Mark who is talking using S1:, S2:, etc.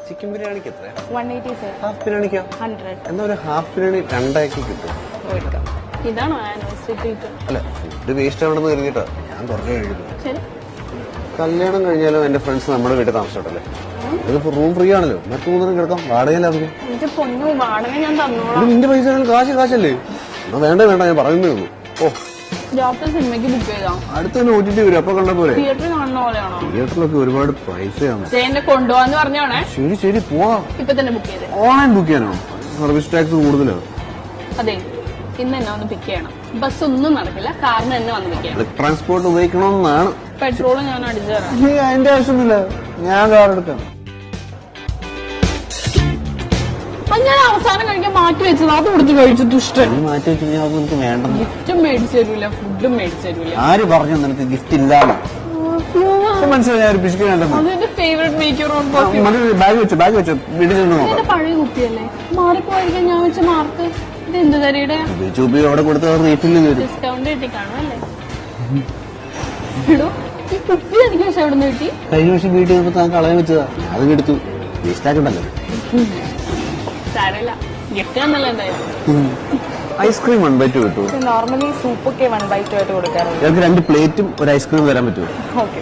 S1: Chicken ബിരിയാണിക്ക് എത്ര?
S2: 180 sir.
S1: Half ബിരിയാണിക്കോ?
S2: 100.
S1: എന്നാ ഒരു ഹാഫ് ബിരിയാണി 2 കിട്ടും.
S2: ഇതാണോ ആനിവേഴ്സറി ട്രീറ്റ്?
S1: അല്ല ഫുഡ് വേസ്റ്റ് ആവണമെന്ന് കരുതിയിട്ടാ ഞാൻ കുറച്ച് കഴിക്കുന്നു.
S2: ശരി.
S1: കല്യാണം കഴിഞ്ഞാലും എന്റെ ഫ്രണ്ട്സ് നമ്മുടെ വീട്ടിൽ താമസിച്ചോട്ടല്ലേ. ഇത് റൂം ഫ്രീ ആണല്ലോ. മറ്റു മൂന്നിനും കിടക്കാം. വാടകയിലാകും.
S2: എന്റെ പൊന്നു വാടക ഞാൻ തന്നോളാം.
S1: നിന്റെ പൈസ കാശല്ലേ? എന്നാ വേണ്ട ഞാൻ പറയുന്നേ ഉള്ളൂ. ഓ
S2: ഡോക്ടർ സിനിമയ്ക്ക് ബുക്ക് ചെയ്തോ?
S1: അടുത്ത് തന്നെ OTT വരും. അപ്പൊ കണ്ട പോലെ.
S2: തിയേറ്ററിൽ കാണുന്ന പോലെയാണോ?
S1: തിയേറ്ററിലൊക്കെ ഒരുപാട് പൈസയാണ്.
S2: എന്നെ കൊണ്ടുപോവാന്ന് പറഞ്ഞോണേ.
S1: ശരി പോവാം.
S2: ഇപ്പൊ തന്നെ ബുക്ക് ചെയ്തേ.
S1: ഓൺലൈൻ ബുക്ക് ചെയ്യാനോ? സർവീസ് ടാക്സ് കൂടുതലാണ്.
S2: അതെ ഇന്ന് എന്നെ ഒന്ന് പിക്ക് ചെയ്യണം. ബസ് ഒന്നും നടക്കില്ല. കാറിന് തന്നെ വന്ന് പിക്ക് ചെയ്യണം.
S1: ട്രാൻസ്പോർട്ട് ഉപയോഗിക്കണമെന്നാണ്.
S2: പെട്രോള് ഞാൻ അടിച്ചു തരാം.
S1: അതിന്റെ ആവശ്യമൊന്നുമില്ല. ഞാൻ കാർ എടുക്കാം.
S2: ഞാൻ അവസാനം കഴിക്കാൻ മാറ്റി വെച്ചത് അത് കൊടുത്ത് കഴിച്ചു. ദുഷ്ടൻ.
S1: മാറ്റി വെച്ച് നിനക്ക് വേണ്ട.
S2: ഗിഫ്റ്റും മേടിച്ചു തരൂല, ഫുഡും മേടിച്ചു തരൂല.
S1: ആര് പറഞ്ഞു നിനക്ക് ഗിഫ്റ്റ് ഇല്ലാന്ന്? മനസ്സിലായി.
S2: അതെന്റെ favourite make your own perfume.
S1: Bag വെച്ചോ വീട്ടിൽ ചെന്ന് നോക്കാം.
S2: ഇതെന്റെ പഴയ കുപ്പിയല്ലേ? മാറിപ്പോയിരിക്കാൻ ഞാൻ വെച്ച മാർക്ക്. ഇത് എന്ത് തരിയുടെ
S1: അവിടെ കൊടുത്ത റീഫില്ല് വരും.
S2: ഡിസ്കൗണ്ട് കിട്ടി കാണും അല്ലേ? എടോ ഈ കുപ്പി എനിക്ക് പക്ഷെ എവിടെ നിന്ന് കിട്ടി?
S1: കഴിഞ്ഞ വർഷം വീട്ടിൽ വന്നപ്പോ താൻ കളയാൻ വെച്ചതാ. അത് എടുത്തു. വേസ്റ്റ് ആക്കണ്ടല്ലോ.
S2: സാരമില്ല. ഗിഫ്റ്റ് തന്നല്ലോ എന്തായാലും.
S1: ഐസ്ക്രീം 1/2 കിട്ടും.
S2: നോർമലി സൂപ്പൊക്കെ 1/2 ആയിട്ട് കൊടുക്കാറുണ്ട്.
S1: ഞങ്ങൾക്ക് 2 പ്ലേറ്റും ഒരു ഐസ്ക്രീം തരാൻ പറ്റുമോ?
S2: ഓക്കെ.